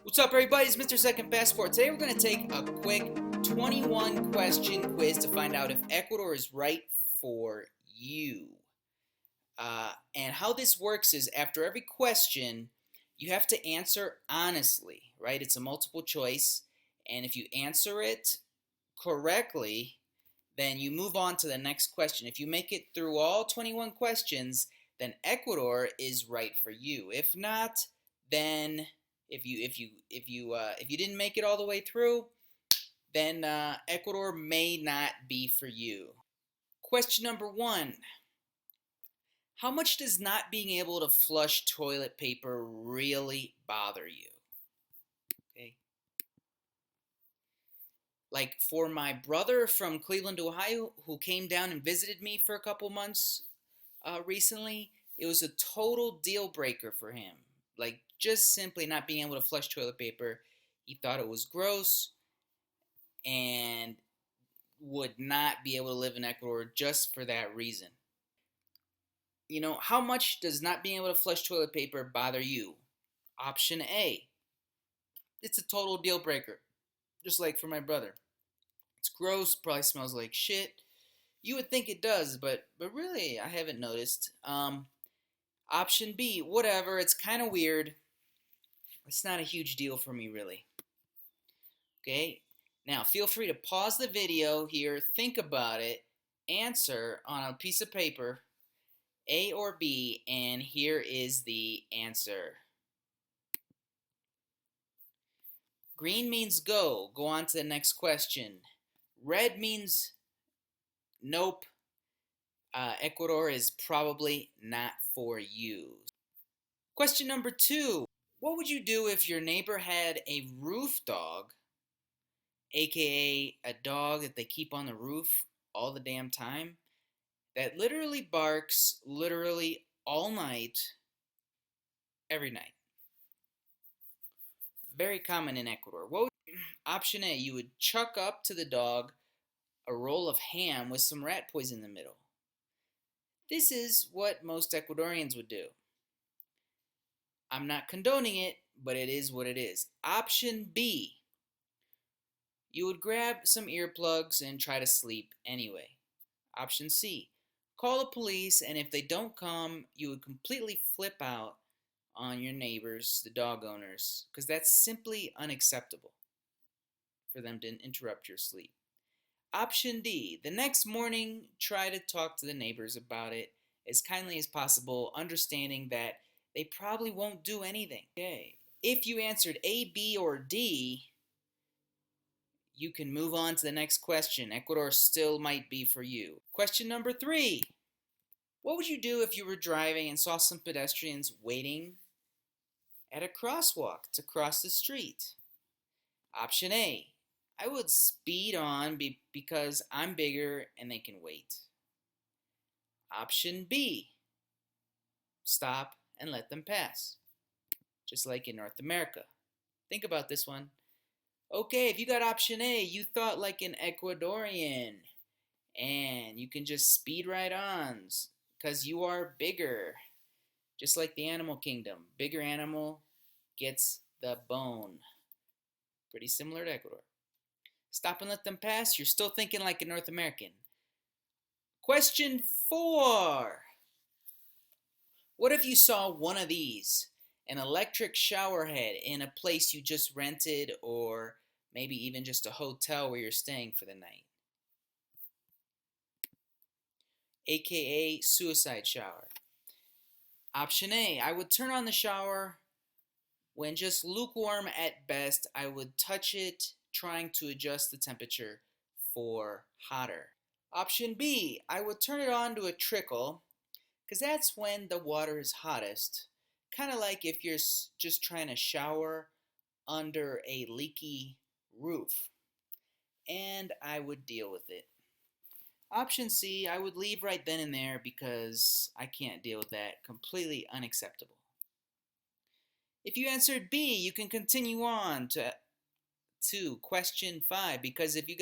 What's up, everybody? It's Mr. Second Passport. Today we're going to take a quick 21 question quiz to find out if Ecuador is right for you. And how this works is after every question, you have to answer honestly, right? It's a multiple choice. And if you answer it correctly, then you move on to the next question. If you make it through all 21 questions, then Ecuador is right for you. If not, then if you didn't make it all the way through, then Ecuador may not be for you. Question number 1. How much does not being able to flush toilet paper really bother you? Okay. Like for my brother from Cleveland, Ohio, who came down and visited me for a couple months recently, it was a total deal breaker for him. Like just simply not being able to flush toilet paper. He thought it was gross and would not be able to live in Ecuador just for that reason. You know, how much does not being able to flush toilet paper bother you? Option A, it's a total deal breaker. Just like for my brother. It's gross, probably smells like shit. You would think it does, but really, I haven't noticed. Option B, whatever, it's kind of weird. It's not a huge deal for me, really. Okay, now feel free to pause the video here, think about it, answer on a piece of paper, A or B, and here is the answer. Green means go on to the next question. Red means nope, Ecuador is probably not for you. Question number 2. What would you do if your neighbor had a roof dog, aka a dog that they keep on the roof all the damn time, that literally barks literally all night, every night? Very common in Ecuador. Option A, you would chuck up to the dog a roll of ham with some rat poison in the middle. This is what most Ecuadorians would do. I'm not condoning it, but it is what it is. Option B, you would grab some earplugs and try to sleep anyway. Option C, call the police, and if they don't come, you would completely flip out on your neighbors, the dog owners, because that's simply unacceptable for them to interrupt your sleep. Option D, the next morning, try to talk to the neighbors about it as kindly as possible, understanding that they probably won't do anything. Okay. If you answered A, B, or D, you can move on to the next question. Ecuador still might be for you. Question number 3. What would you do if you were driving and saw some pedestrians waiting at a crosswalk to cross the street? Option A, I would speed on because I'm bigger and they can wait. Option B, stop and let them pass, just like in North America. Think about this one. Okay, if you got option A, you thought like an Ecuadorian, and you can just speed right on because you are bigger, just like the animal kingdom. Bigger animal gets the bone. Pretty similar to Ecuador. Stop and let them pass. You're still thinking like a North American. Question 4. What if you saw one of these? An electric shower head in a place you just rented, or maybe even just a hotel where you're staying for the night. AKA suicide shower. Option A, I would turn on the shower when just lukewarm at best. I would touch it, trying to adjust the temperature for hotter. Option B, I would turn it on to a trickle, because that's when the water is hottest. Kind of like if you're just trying to shower under a leaky roof. And I would deal with it. Option C, I would leave right then and there because I can't deal with that. Completely unacceptable. If you answered B, you can continue on to question 5, because if you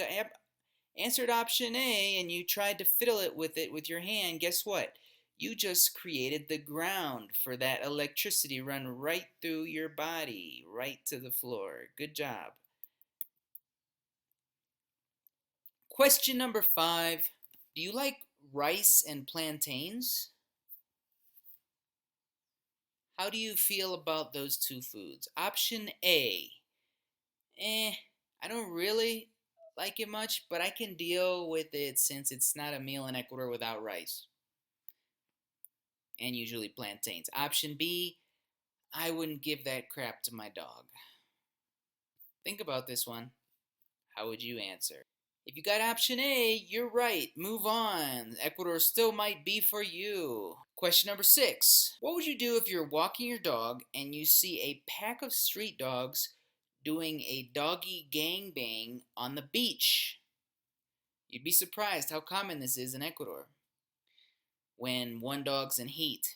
answered option A and you tried to fiddle it with your hand, guess what? You just created the ground for that electricity run right through your body, right to the floor. Good job. Question number 5. Do you like rice and plantains? How do you feel about those two foods? Option A. Eh, I don't really like it much, but I can deal with it since it's not a meal in Ecuador without rice. And usually plantains. Option B. I wouldn't give that crap to my dog. Think about this one. How would you answer? If you got option A, you're right. Move on. Ecuador still might be for you. Question number 6. What would you do if you're walking your dog and you see a pack of street dogs doing a doggy gangbang on the beach? You'd be surprised how common this is in Ecuador. When one dog's in heat,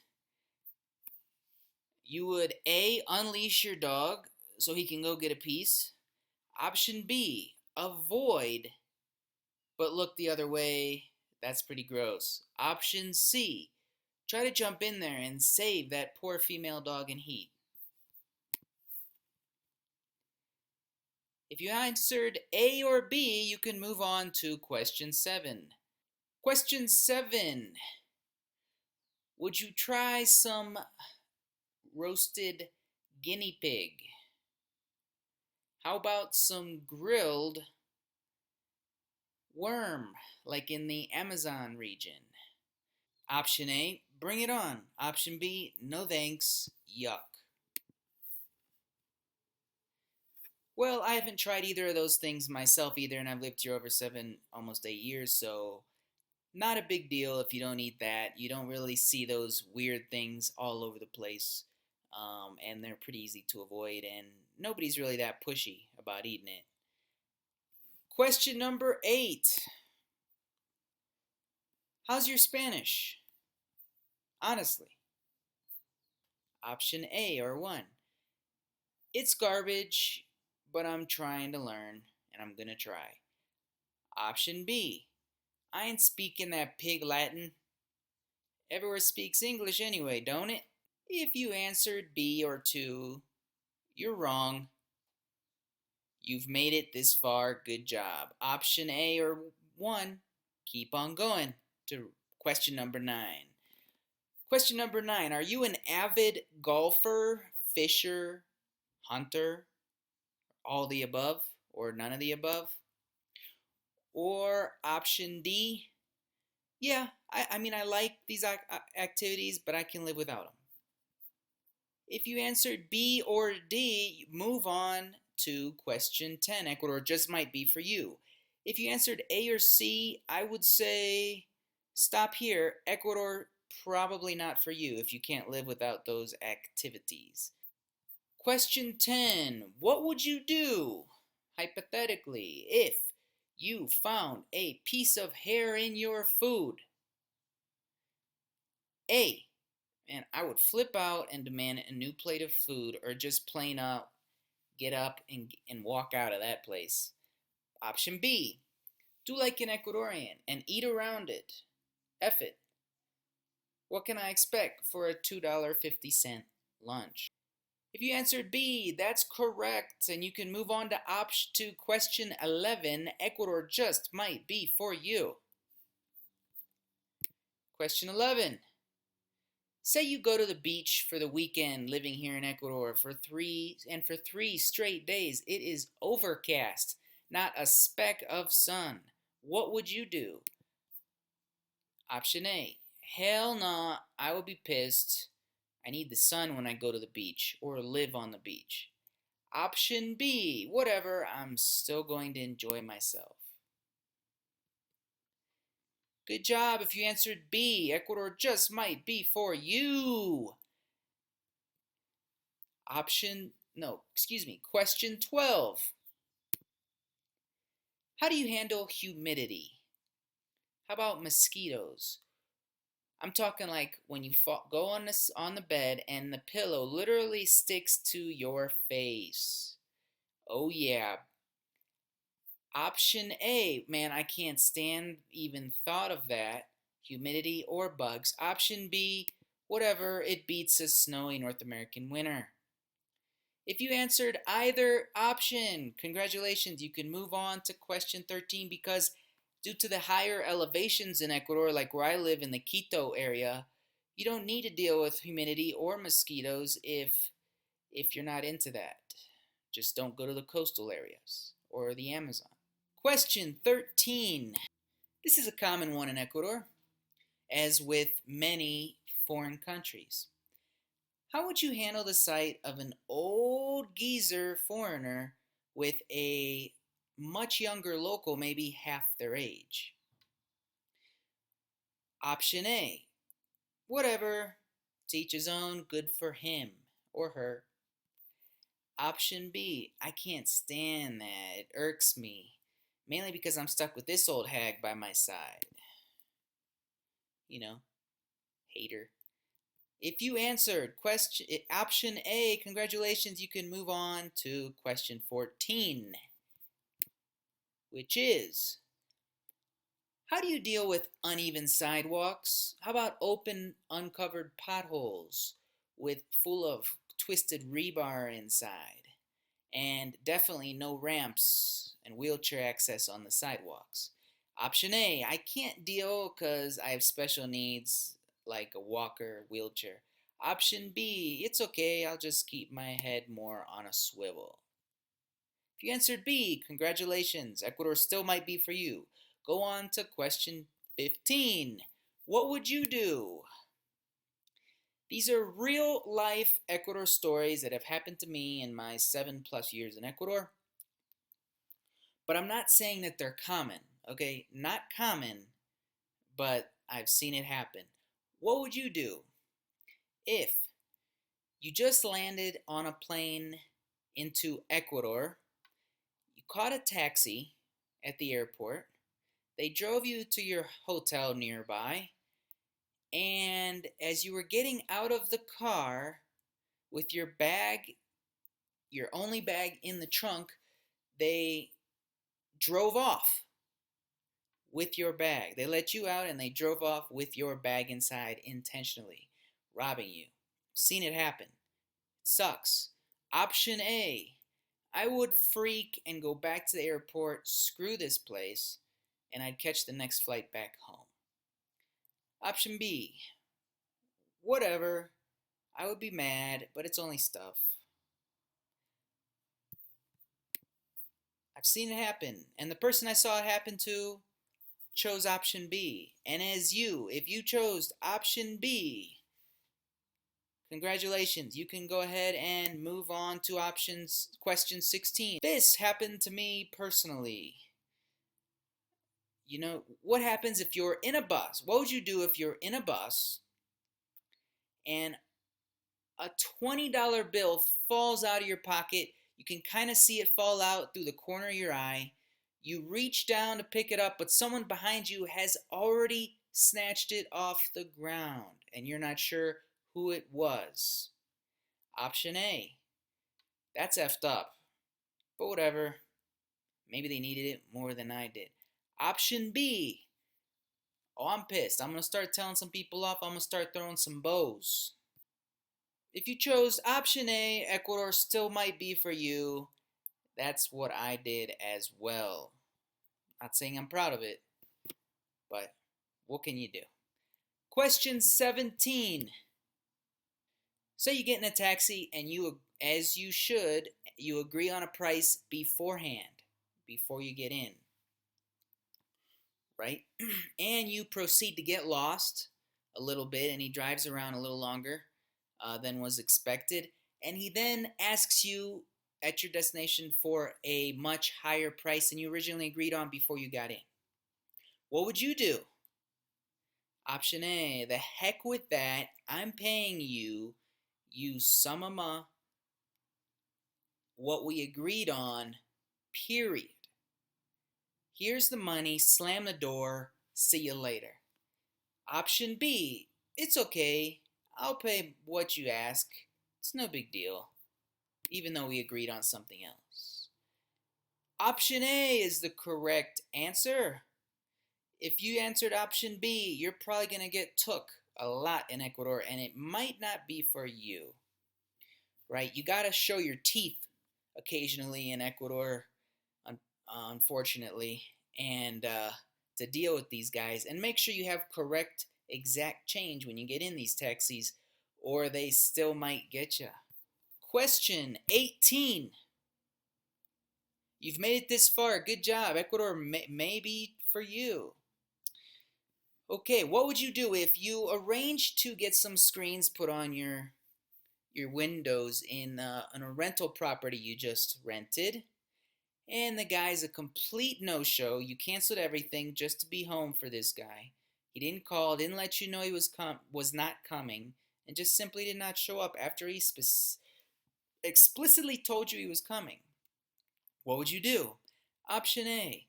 you would A. unleash your dog so he can go get a piece. Option B. Avoid but look the other way. That's pretty gross. Option C. Try to jump in there and save that poor female dog in heat. If you answered A or B, you can move on to question 7. Question 7. Would you try some roasted guinea pig? How about some grilled worm, like in the Amazon region? Option A, bring it on. Option B, no thanks, yuck. Well, I haven't tried either of those things myself either, and I've lived here over 7, almost 8 years, so not a big deal if you don't eat that. You don't really see those weird things all over the place, and they're pretty easy to avoid, and nobody's really that pushy about eating it. Question number 8. How's your Spanish? Honestly. Option A or 1. It's garbage, but I'm trying to learn, and I'm gonna try. Option B. I ain't speaking that pig Latin. Everywhere speaks English anyway, don't it? If you answered B or 2, you're wrong. You've made it this far, good job. Option A or 1, keep on going to question number 9. Question number 9, are you an avid golfer, fisher, hunter, all the above, or none of the above? Or option D, yeah, I mean, I like these activities, but I can live without them. If you answered B or D, move on to question 10. Ecuador just might be for you. If you answered A or C, I would say stop here. Ecuador, probably not for you if you can't live without those activities. Question 10. What would you do, hypothetically, if you found a piece of hair in your food? A. And I would flip out and demand a new plate of food, or just plain out get up and walk out of that place. Option B. Do like an Ecuadorian and eat around it. F it. What can I expect for a $2.50 lunch? If you answered B, that's correct, and you can move on to question 11. Ecuador just might be for you. Question 11. Say you go to the beach for the weekend living here in Ecuador for 3 straight days. It is overcast, not a speck of sun. What would you do? Option A. Hell no, I will be pissed. I need the sun when I go to the beach or live on the beach. Option B. Whatever, I'm still going to enjoy myself. Good job if you answered B. Ecuador just might be for you. Question 12. How do you handle humidity? How about mosquitoes? I'm talking like when you go on the bed and the pillow literally sticks to your face. Oh yeah. Option A, man, I can't stand even thought of that. humidity, or bugs. Option B, whatever, it beats a snowy North American winter. If you answered either option, congratulations, you can move on to question 13 because due to the higher elevations in Ecuador, like where I live in the Quito area, you don't need to deal with humidity or mosquitoes if you're not into that. Just don't go to the coastal areas or the Amazon. Question 13. This is a common one in Ecuador, as with many foreign countries. How would you handle the sight of an old geezer foreigner with a much younger local, maybe half their age? Option A, whatever, to each his own, good for him or her. Option B, I can't stand that, it irks me, mainly because I'm stuck with this old hag by my side. You know, hater. If you answered option A, congratulations, you can move on to question 14, which is, how do you deal with uneven sidewalks? How about open, uncovered potholes full of twisted rebar inside? And definitely no ramps and wheelchair access on the sidewalks. Option A, I can't deal because I have special needs like a walker, wheelchair. Option B, it's okay, I'll just keep my head more on a swivel. If you answered B, congratulations, Ecuador still might be for you. Go on to question 15. What would you do? These are real life Ecuador stories that have happened to me in my 7+ years in Ecuador. But I'm not saying that they're common, okay? Not common, but I've seen it happen. What would you do if you just landed on a plane into Ecuador, you caught a taxi at the airport, they drove you to your hotel nearby, and as you were getting out of the car with your bag, your only bag in the trunk, they drove off with your bag. They let you out and they drove off with your bag inside intentionally, robbing you. Seen it happen. Sucks. Option A, I would freak and go back to the airport, screw this place, and I'd catch the next flight back home. Option B, whatever, I would be mad, but it's only stuff. I've seen it happen, and the person I saw it happen to chose option B. And as if you chose option B, congratulations, you can go ahead and move on to question 16. This happened to me personally. You know, what happens if you're in a bus? What would you do if you're in a bus and a $20 bill falls out of your pocket? You can kind of see it fall out through the corner of your eye. You reach down to pick it up, but someone behind you has already snatched it off the ground, and you're not sure who it was. Option A, that's effed up, but whatever. Maybe they needed it more than I did. Option B, oh, I'm pissed. I'm going to start telling some people off. I'm going to start throwing some bows. If you chose option A, Ecuador still might be for you. That's what I did as well. Not saying I'm proud of it, but what can you do? Question 17. Say you get in a taxi and as you should, you agree on a price beforehand, before you get in, right? And you proceed to get lost a little bit, and he drives around a little longer than was expected, and he then asks you at your destination for a much higher price than you originally agreed on before you got in. What would you do? Option A, the heck with that, I'm paying you, you sumama, what we agreed on, period. Here's the money, slam the door, see you later. Option B, it's okay, I'll pay what you ask, it's no big deal, even though we agreed on something else. Option A is the correct answer. If you answered option B, you're probably going to get took a lot in Ecuador, and it might not be for you, right? You got to show your teeth occasionally in Ecuador, unfortunately, and to deal with these guys. And make sure you have correct exact change when you get in these taxis, or they still might get you. Question 18. You've made it this far. Good job. Ecuador may be for you. Okay, what would you do if you arranged to get some screens put on your windows in a rental property you just rented, and the guy's a complete no-show? You canceled everything just to be home for this guy. He didn't call, didn't let you know he was not coming, and just simply did not show up after he explicitly told you he was coming. What would you do? Option A,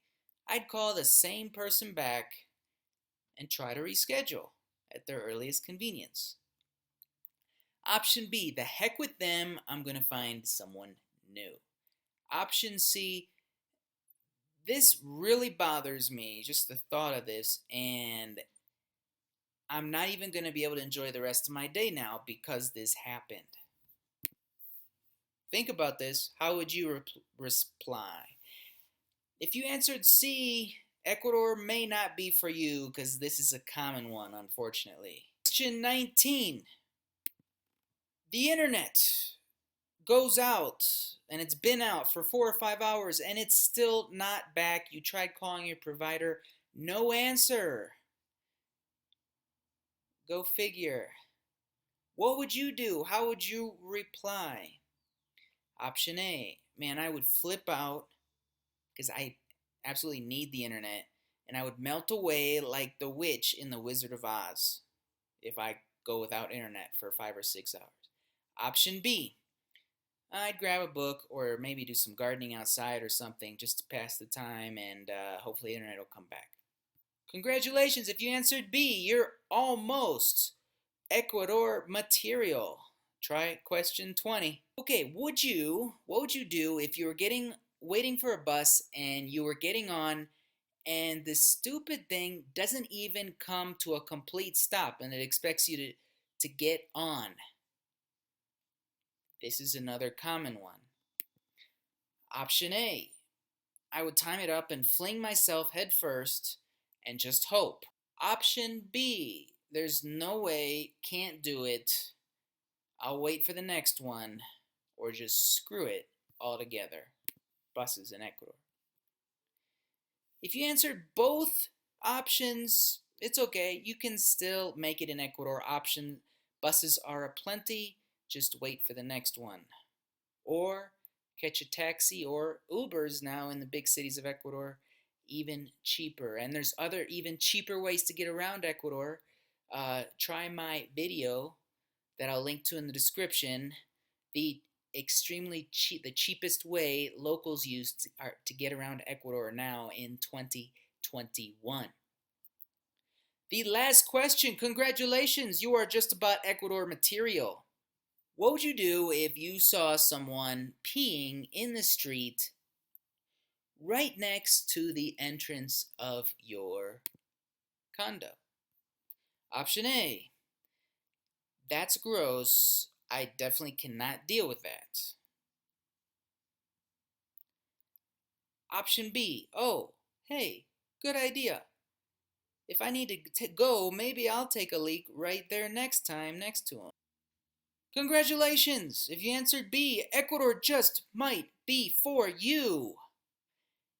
I'd call the same person back and try to reschedule at their earliest convenience. Option B, the heck with them, I'm going to find someone new. Option C, this really bothers me, just the thought of this, and I'm not even going to be able to enjoy the rest of my day now because this happened. Think about this. How would you reply? If you answered C, Ecuador may not be for you because this is a common one, unfortunately. Question 19. The internet goes out, and it's been out for 4 or 5 hours, and it's still not back. You tried calling your provider, no answer. Go figure. What would you do? How would you reply? Option A, man, I would flip out because I absolutely need the internet, and I would melt away like the witch in The Wizard of Oz if I go without internet for 5 or 6 hours. Option B, I'd grab a book or maybe do some gardening outside or something just to pass the time, and hopefully the internet will come back. Congratulations, if you answered B, you're almost Ecuador material. Try question 20. Okay, what would you do if you were waiting for a bus and you were getting on and the stupid thing doesn't even come to a complete stop and it expects you to get on? This is another common one. Option A, I would time it up and fling myself head first and just hope. Option B, there's no way, can't do it, I'll wait for the next one, or just screw it altogether. Buses in Ecuador. If you answered both options, it's okay. You can still make it in Ecuador. Buses are aplenty. Just wait for the next one. Or catch a taxi or Ubers now in the big cities of Ecuador, even cheaper. And there's other even cheaper ways to get around Ecuador. Try my video that I'll link to in the description. The cheapest way locals use to get around Ecuador now in 2021. The last question. Congratulations, you are just about Ecuador material. What would you do if you saw someone peeing in the street right next to the entrance of your condo? Option A, that's gross. I definitely cannot deal with that. Option B, oh, hey, good idea. If I need to go, maybe I'll take a leak right there next time next to him. Congratulations! If you answered B, Ecuador just might be for you.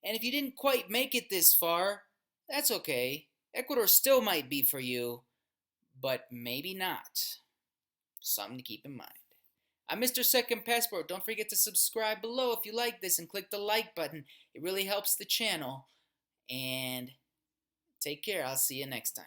And if you didn't quite make it this far, that's okay. Ecuador still might be for you, but maybe not. Something to keep in mind. I'm Mr. Second Passport. Don't forget to subscribe below if you like this and click the like button. It really helps the channel. And take care. I'll see you next time.